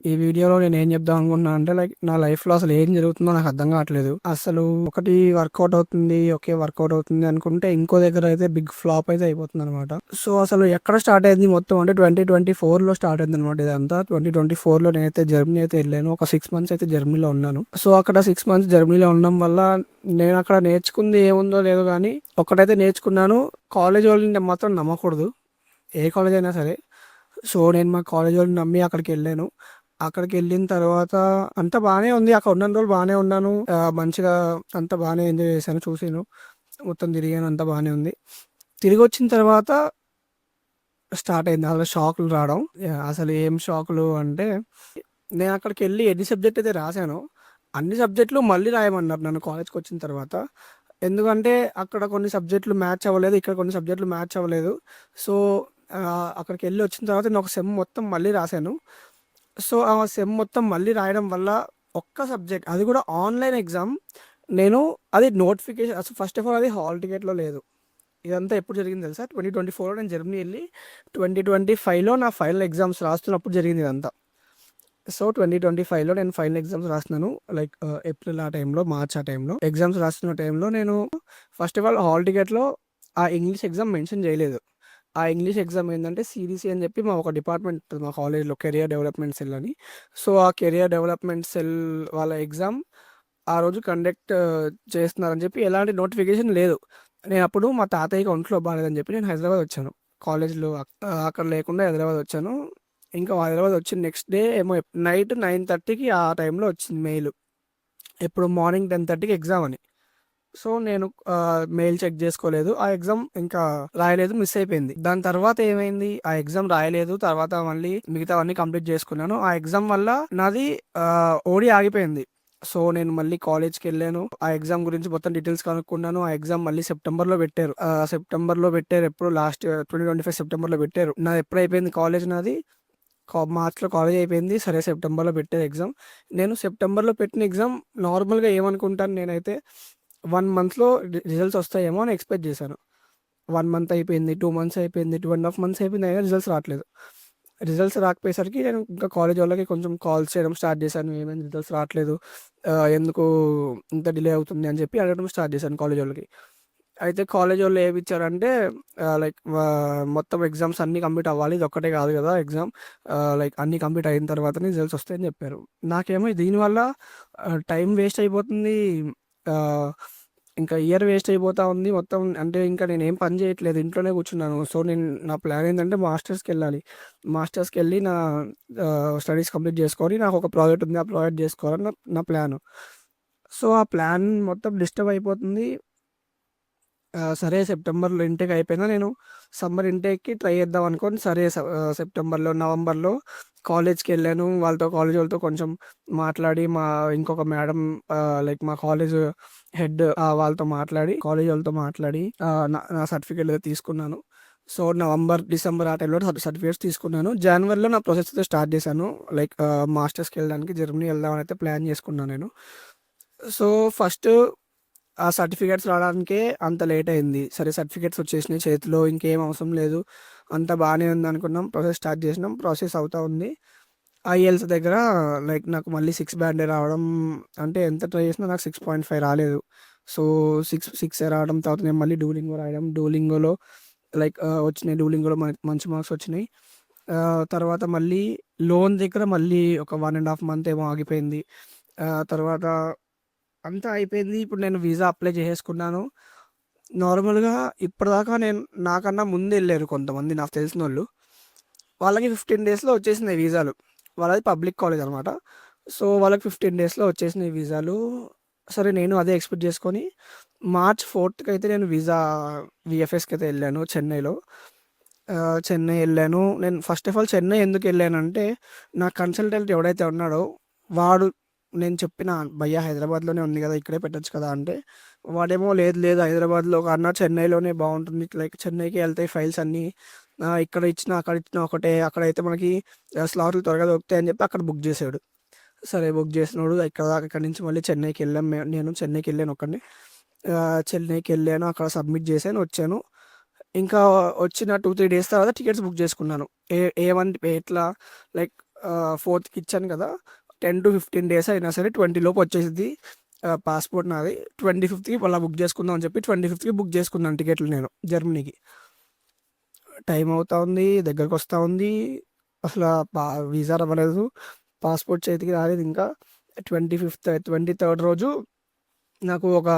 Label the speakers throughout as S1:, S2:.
S1: ఈ వీడియోలో నేనేం చెప్దాం అనుకుంటున్నా అంటే లైక్ నా లైఫ్‌లో అసలు ఏం జరుగుతుందో నాకు అర్థం కావట్లేదు. అసలు ఒకటి వర్కౌట్ అవుతుంది. ఓకే. వర్కౌట్ అవుతుంది అనుకుంటే ఇంకో దగ్గర అయితే బిగ్ ఫ్లాప్ అయితే అయిపోతుందనమాట. సో, అసలు ఎక్కడ స్టార్ట్ అయింది మొత్తం అంటే 2024లో స్టార్ట్ అయిందనమాట ఇదంతా. 2024లో నేనైతే జర్మనీ అయితే ఎళ్ళాను. ఒక 6 మంత్స్ అయితే జర్మనీలో ఉన్నాను. సో, అక్కడ 6 మంత్స్ జర్మనీలో ఉండడం వల్ల నేను అక్కడ నేర్చుకుంది ఏముందో లేదో గానీ ఒక్కటైతే నేర్చుకున్నాను. కాలేజ్ వాళ్ళని మాత్రం నమ్మకూడదు. ఏ కాలేజ్ అయినా సరే. సో, నేను మా కాలేజ్ వాళ్ళని నమ్మి అక్కడికెళ్ళాను. అక్కడికెళ్ళిన తర్వాత అంతా బానే ఉంది. అక్కడ ఉన్నన్ని రోజులు బానే ఉన్నాను. మంచిగా అంతా బానే ఎంజాయ్ చేశాను. చూసాను. మొత్తం తిరిగాను. అంతా బానే ఉంది. తిరిగొచ్చిన తర్వాత స్టార్ట్ అయింది. అసలు షాకులు రావడం. అసలు ఏం షాకులు అంటే నేను అక్కడికెళ్ళి ఎన్ని సబ్జెక్ట్ అయితే రాసానో, అన్ని సబ్జెక్టులు మళ్ళీ రాయమన్నారు నన్ను కాలేజ్‌కొచ్చిన తర్వాత. ఎందుకంటే అక్కడ కొన్ని సబ్జెక్టులు మ్యాచ్ అవ్వలేదు. ఇక్కడ కొన్ని సబ్జెక్టులు మ్యాచ్ అవ్వలేదు. సో, అక్కడికెళ్ళి వచ్చిన తర్వాత నేను ఒక సెమ్ మొత్తం మళ్ళీ రాసాను. సో, ఆ సెమ్ మొత్తం మళ్ళీ రాయడం వల్ల ఒక్క సబ్జెక్ట్ అది కూడా ఆన్‌లైన్ ఎగ్జామ్ నేను అది నోటిఫికేషన్ అసలు ఫస్ట్ ఆఫ్ ఆల్ అది హాల్ టికెట్‌లో లేదు. ఇదంతా ఎప్పుడు జరిగింది తెలుసా? 2024లో నేను జర్మనీ ఎళ్లి 2025లో నా ఫైనల్ ఎగ్జామ్స్ రాస్తున్నప్పుడు జరిగింది ఇదంతా. సో, 2025లో నేను ఫైనల్ ఎగ్జామ్స్ రాస్తున్నాను. లైక్ ఏప్రిల్ ఆ టైంలో, మార్చ్ ఆ టైంలో ఎగ్జామ్స్ రాస్తున్న టైంలో నేను ఫస్ట్ ఆఫ్ ఆల్ హాల్ టికెట్‌లో ఆ ఇంగ్లీష్ ఎగ్జామ్ మెన్షన్ చేయలేదు. ఆ ఇంగ్లీష్ ఎగ్జామ్ ఏందంటే సీడీసీ అని చెప్పి మా ఒక డిపార్ట్మెంట్ ఉంటది మా కాలేజ్‌లో కెరియర్ డెవలప్‌మెంట్ సెల్ అని. సో, ఆ కెరియర్ డెవలప్‌మెంట్ సెల్ వాళ్ళ ఎగ్జామ్ ఆ రోజు కండక్ట్ చేస్తున్నారని చెప్పి ఎలాంటి నోటిఫికేషన్ లేదు. నేనప్పుడు మా తాతయ్యకి ఒంట్లో బాలేదని చెప్పి నేను హైదరాబాద్ వచ్చాను. కాలేజ్‌లో అక్కడ లేకుండా హైదరాబాద్ వచ్చాను. ఇంకా హైదరాబాద్ వచ్చిన నెక్స్ట్ డే ఏమో నైట్ 9:30కి ఆ టైంలో వచ్చింది మెయిల్. ఎప్పుడు మార్నింగ్ 10:30కి ఎగ్జామ్ అని. సో, నేను మెయిల్ చెక్ చేసుకోలేదు. ఆ ఎగ్జామ్ ఇంకా రాయలేదు. మిస్ అయిపోయింది. దాని తర్వాత ఏమైంది? ఆ ఎగ్జామ్ రాయలేదు. తర్వాత మళ్ళీ మిగతావన్నీ కంప్లీట్ చేసుకున్నాను. ఆ ఎగ్జామ్ వల్ల నాది ఓడీ ఆగిపోయింది. సో, నేను మళ్ళీ కాలేజ్‌కెళ్ళాను. ఆ ఎగ్జామ్ గురించి మొత్తం డీటెయిల్స్ కనుక్కున్నాను. ఆ ఎగ్జామ్ మళ్ళీ సెప్టెంబర్‌లో పెట్టారు. సెప్టెంబర్‌లో పెట్టారు. ఎప్పుడు లాస్ట్ 2025 సెప్టెంబర్‌లో పెట్టారు. నాది ఎప్పుడైపోయింది కాలేజ్ నాది మార్చ్‌లో కాలేజ్ అయిపోయింది. సరే సెప్టెంబర్‌లో పెట్టారు ఎగ్జామ్. నేను సెప్టెంబర్‌లో పెట్టిన ఎగ్జామ్ నార్మల్‌గా ఏమనుకుంటాను నేనైతే 1 మంత్‌లో రిజల్ట్స్ వస్తాయేమో అని ఎక్స్‌పెక్ట్ చేశాను. 1 మంత్ అయిపోయింది. 2 మంత్స్ అయిపోయింది. 2 ½ మంత్స్ అయిపోయింది. అయినా రిజల్ట్స్ రావట్లేదు. రిజల్ట్స్ రాకపోయేసరికి నేను ఇంకా కాలేజ్ వాళ్ళకి కొంచెం కాల్స్ చేయడం స్టార్ట్ చేశాను. ఏమైంది రిజల్ట్స్ రావట్లేదు. ఎందుకు ఇంత డిలే అవుతుంది అని చెప్పి అడగడం స్టార్ట్ చేశాను కాలేజ్ వాళ్ళకి. అయితే కాలేజ్ వాళ్ళు ఏమిచ్చారంటే లైక్ మొత్తం ఎగ్జామ్స్ అన్నీ కంప్లీట్ అవ్వాలి. ఇదొక్కటే కాదు కదా ఎగ్జామ్. లైక్ అన్నీ కంప్లీట్ అయిన తర్వాతనే రిజల్ట్స్ వస్తాయని చెప్పారు. నాకేమో దీనివల్ల టైం వేస్ట్ అయిపోతుంది. ఆహ్, ఇంకా ఇయర్ వేస్ట్ అయిపోతా ఉంది. మొత్తం అంటే ఇంకా నేనేం పని చేయట్లేదు. ఇంట్లోనే కూర్చున్నాను. సో, నా ప్లాన్ ఏంటంటే మాస్టర్స్‌కెళ్ళాలి. మాస్టర్స్‌కెళ్ళి నా స్టడీస్ కంప్లీట్ చేసుకొని నాకొక ప్రాజెక్ట్ ఉంది. ఆ ప్రాజెక్ట్ చేసుకోవాలని నా నా ప్లాను. సో, ఆ ప్లాన్ మొత్తం డిస్టర్బ్ అయిపోతుంది. సరే సెప్టెంబర్‌లో ఇంటేక్ అయిపోయినా నేను సమ్మర్ ఇంటేక్‌కి ట్రై చేద్దాం అనుకోని సరే సెప్టెంబర్‌లో, నవంబర్‌లో కాలేజ్‌కెళ్ళాను. కాలేజ్ వాళ్ళతో కొంచెం మాట్లాడి ఇంకొక మేడం లైక్ మా కాలేజ్ హెడ్ వాళ్ళతో మాట్లాడి కాలేజ్ వాళ్ళతో మాట్లాడి నా నా సర్టిఫికేట్ అయితే తీసుకున్నాను. సో, నవంబర్, డిసెంబర్ ఆ టైంలో సర్టిఫికేట్స్ తీసుకున్నాను. జనవరిలో నా ప్రాసెస్ అయితే స్టార్ట్ చేశాను. లైక్ మాస్టర్స్‌కెళ్ళడానికి జర్మనీ వెళ్దామని అయితే ప్లాన్ చేసుకున్నాను నేను. సో, ఫస్ట్ ఆ సర్టిఫికేట్స్ రావడానికే అంత లేట్ అయింది. సరే సర్టిఫికేట్స్ వచ్చేసినాయి చేతిలో ఇంకేం అవసరం లేదు. అంతా బానే ఉందనుకున్నాం. ప్రాసెస్ స్టార్ట్ చేసినాం. ప్రాసెస్ అవుతా ఉంది. ఐఎల్స్ దగ్గర లైక్ నాకు మళ్ళీ 6 బ్యాండే రావడం అంటే ఎంత ట్రై చేసినా నాకు 6.5 రాలేదు. సో, 6 రావడం తర్వాత నేను మళ్ళీ డూలింగో రాయడం. డూలింగోలో లైక్ వచ్చినాయి. డూలింగోలో మంచి మార్క్స్ వచ్చినాయి. తర్వాత మళ్ళీ లోన్ దగ్గర మళ్ళీ ఒక 1 ½ మంత్ ఏమో ఆగిపోయింది. తర్వాత అంతా అయిపోయింది. ఇప్పుడు నేను వీసా అప్లై చేసేసుకున్నాను. నార్మల్‌గా ఇప్పటిదాకా నాకన్నా ముందెళ్లారు కొంతమంది నాకు తెలిసినోళ్ళు. వాళ్ళకి 15 డేస్‌లో వచ్చేసినాయి వీసాలు. వాళ్ళది పబ్లిక్ కాలేజ్ అనమాట. సో, వాళ్ళకి 15 డేస్‌లో వచ్చేసినాయి వీసాలు. సరే నేను అదే ఎక్స్‌పెక్ట్ చేసుకొని మార్చ్ 4థ్‌కైతే నేను వీఎఫ్ఎస్‌కైతే ఎళ్ళాను చెన్నైలో. చెన్నై ఎళ్ళాను. నేను ఫస్ట్ ఆఫ్ ఆల్ చెన్నై ఎందుకెళ్ళానంటే నా కన్సల్టెంట్ ఎవడైతే ఉన్నాడో వాడు నేను చెప్పిన "భయ్యా హైదరాబాద్‌లోనే ఉంది గదా! ఇక్కడే పెట్టొచ్చు కదా!" అంటే వాడేమో "లేదు లేదు హైదరాబాద్‌లో కన్నా చెన్నైలోనే బావుంటుంది. లైక్ చెన్నైకే ఎళ్తాయి ఫైల్స్ అన్నీ. ఇక్కడ ఇచ్చినా, అక్కడ ఇచ్చినా ఒకటే. అక్కడైతే మనకి స్లాట్లు త్వరగా దొరుకుతాయి" అని చెప్పి అక్కడ బుక్ జేసాడు. సరే బుక్ జేసినోడు ఇక్కడి నుంచి మళ్ళీ చెన్నైకెళ్ళాం నేను చెన్నైకెళ్ళాను ఒక్కడినే. చెన్నైకెళ్ళాను. అక్కడ సబ్మిట్ జేశాను. వచ్చాను. ఇంకా వచ్చిన 2, 3 డేస్ తర్వాత టికెట్స్ బుక్ జేసుకున్నాను. ఏ ఏ వన్ ఎట్లా లైక్ 4థ్‌కి ఇచ్చాను కదా! 10-15 డేస్ అయినా సరే 20 లోపు వచ్చేసిద్ది పాస్‌పోర్ట్ నాది. 25థ్‌కి మళ్ళా బుక్ చేసుకుందాం అని చెప్పి 25థ్‌కి బుక్ చేసుకున్నాను టికెట్లు నేను జర్మనీకి. టైం అవుతా ఉంది. దగ్గరకొస్తా ఉంది. అసల పా వీసా అవ్వలేదు. పాస్‌పోర్ట్ చేతికి రాలేదు ఇంకా. 23rd రోజు నాకు ఒక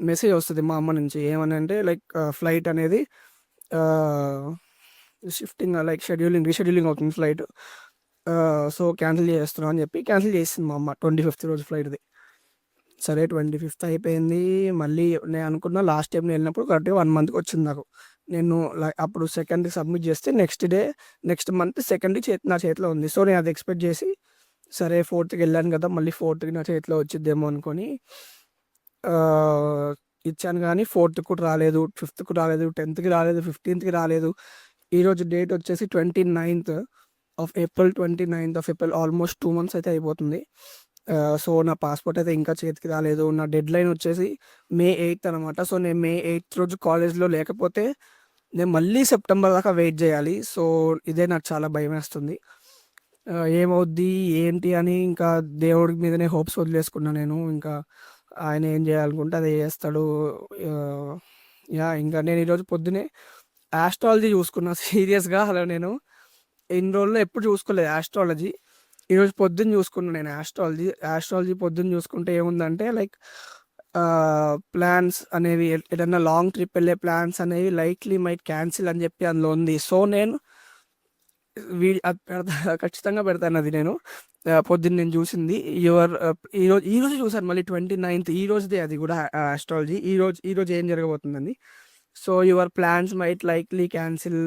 S1: మెసేజ్ వస్తది మా అమ్మ నుంచి. ఏమనంటే లైక్ ఫ్లైట్ అనేది ఆహ్, షిఫ్టింగ్ లైక్ రీషెడ్యూలింగ్ అవుతుంది ఫ్లైట్. సో, క్యాన్సిల్ చేసేస్తున్నాం అని చెప్పి క్యాన్సిల్ చేసేసింది మా అమ్మ 25th రోజు ఫ్లైట్‌ది. సరే 25th అయిపోయింది. మళ్ళీ నేను అనుకున్న లాస్ట్ టైమ్ నేను వెళ్ళినప్పుడు కరెక్ట్‌గా 1 మంత్‌కి వచ్చింది నాకు. నేను అప్పుడు సెకండ్‌కి సబ్మిట్ చేస్తే నెక్స్ట్ మంత్ సెకండ్‌కి నా చేతిలో ఉంది. సో, నేను అది ఎక్స్‌పెక్ట్ చేసి సరే 4థ్‌కి వెళ్ళాను కదా! మళ్ళీ 4థ్‌కి నా చేతిలో వచ్చిద్దేమో అనుకోని ఆహ్, ఇచ్చాను గానీ 4థ్‌కి కూడా రాలేదు. 5థ్‌కి రాలేదు. 10థ్‌కి రాలేదు. 15థ్‌కి రాలేదు. ఈరోజు డేట్ వచ్చేసి 29th of April almost 2 months అయితే అయిపోతుంది. సో, నా పాస్‌పోర్ట్ అయితే ఇంకా చేతికి రాలేదు. నా డెడ్‌లైన్ వచ్చేసి మే 8 అనమాట. సో, నేను మే 8 రోజు కాలేజ్‌లో లేకపోతే నేను మళ్ళీ సెప్టెంబర్ దాకా వెయిట్ జేయాలి. సో, ఇదే నాకు చాలా భయమేస్తుంది. ఏమవుద్ది? ఏంటి? అని ఇంకా దేవుడి మీదనే హోప్స్ వదిలేసుకున్నా నేను. ఇంకా ఆయన ఏం జేయాలనుకుంటే అదే జేస్తాడు. ఆహ్, ఇంకా నేను ఈరోజు పొద్దున్నే యాస్ట్రాలజీ చూసుకున్నా సీరియస్‌గా అలా నేను ఇన్ని రోజుల్లో ఎప్పుడు చూసుకోలేదు యాస్ట్రాలజీ. ఈరోజు పొద్దున్న చూసుకున్నా నేను యాస్ట్రాలజీ. యాస్ట్రాలజీ పొద్దున్న చూసుకుంటే ఏముందంటే లైక్ ప్లాన్స్ అనేవి ఎటన్నా లాంగ్ ట్రిప్ వెళ్ళే ప్లాన్స్ అనేవి లైక్లీ మైట్ క్యాన్సిల్ అని చెప్పి అందులో ఉంది. సో, నేను అది పెడతా ఖచ్చితంగా పెడతానది నేను. పొద్దున్న నేను చూసింది. ఈరోజే చూసాను మళ్ళీ 29th ఈ రోజుదే అది గూడా యాస్ట్రాలజీ. ఈరోజు ఏం జరగబోతుందని. So, your plans might likely cancel.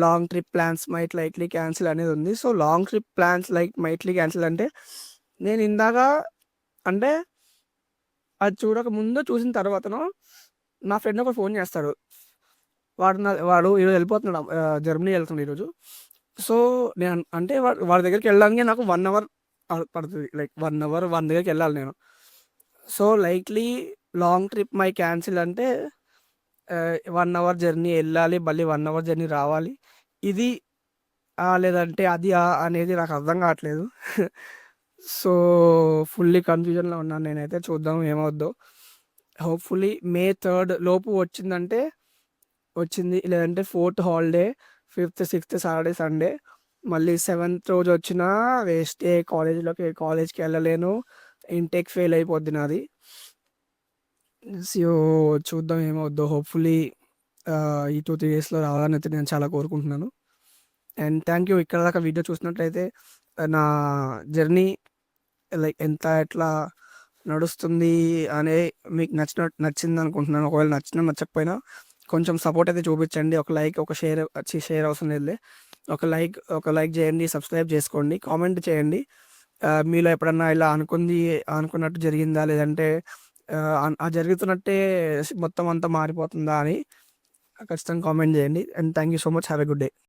S1: Long trip plans might likely cancel అనేది ఉంది. So, long trip plans mightly cancel అంటే నేను ఇందాక అంటే అది చూడక ముందు చూసిన తర్వాతనో నా ఫ్రెండ్ ఒకడు ఫోన్ చేస్తాడు. వాడు ఈరోజు వెళ్ళిపోతున్నాడు జర్మనీ వెళ్తున్నాడు ఈరోజు. సో, నేను అంటే వాడి దగ్గరికెళ్ళడానికి నాకు 1 అవర్ పడతది. లైక్ 1 అవర్ వాని దగ్గరికెళ్ళాలి నేను. So, likely long trip my cancel అంటే 1 అవర్ జర్నీ ఎళ్ళాలి. మళ్ళీ 1 అవర్ జర్నీ రావాలి. ఇది లేదంటే అది అనేది నాకు అర్థం కావట్లేదు. సో, ఫుల్లీ కన్‌ఫ్యూజన్‌లో ఉన్నాను నేనైతే. చూద్దాం ఏమవుద్దో. హోప్‌ఫుల్లీ మే 3 లోపు వచ్చిందంటే వచ్చింది. లేదంటే 4థ్ హాలిడే, 5థ్, 6థ్ సాటర్‌డే, సండే. మళ్ళీ 7థ్ రోజొచ్చినా వేస్టే కాలేజ్‌కి ఎళ్ళలేను. ఇన్‌టేక్ ఫెయిల్ అయిపోద్ది నాది. సో, చూద్దాం ఏమవుద్దో. హోప్‌ఫుల్లీ ఈ 2, 3 డేస్‌లో రావాలనైతే నేను చాలా కోరుకుంటున్నాను. అండ్ థాంక్ యూ ఇక్కడి దాకా వీడియో చూసినట్లయితే నా జర్నీ లైక్ ఎట్లా నడుస్తుంది అనే మీకు నచ్చిందనుకుంటున్నాను. ఒకవేళ నచ్చినా, నచ్చకపోయినా కొంచెం సపోర్ట్ అయితే చూపించండి. ఒక లైక్, ఒక షేర్ షేర్ అవసరం లేదులే. ఒక లైక్ చేయండి, సబ్స్క్రైబ్ చేసుకోండి, కామెంట్ చేయండి. మీలో ఎప్పుడన్నా ఇలా అనుకున్నట్టు జరిగిందా? లేదంటే జరుగుతున్నట్టే మొత్తం అంతా మారిపోతుందా అని ఖచ్చితంగా కామెంట్ చేయండి. And thank you so much. Have a good day.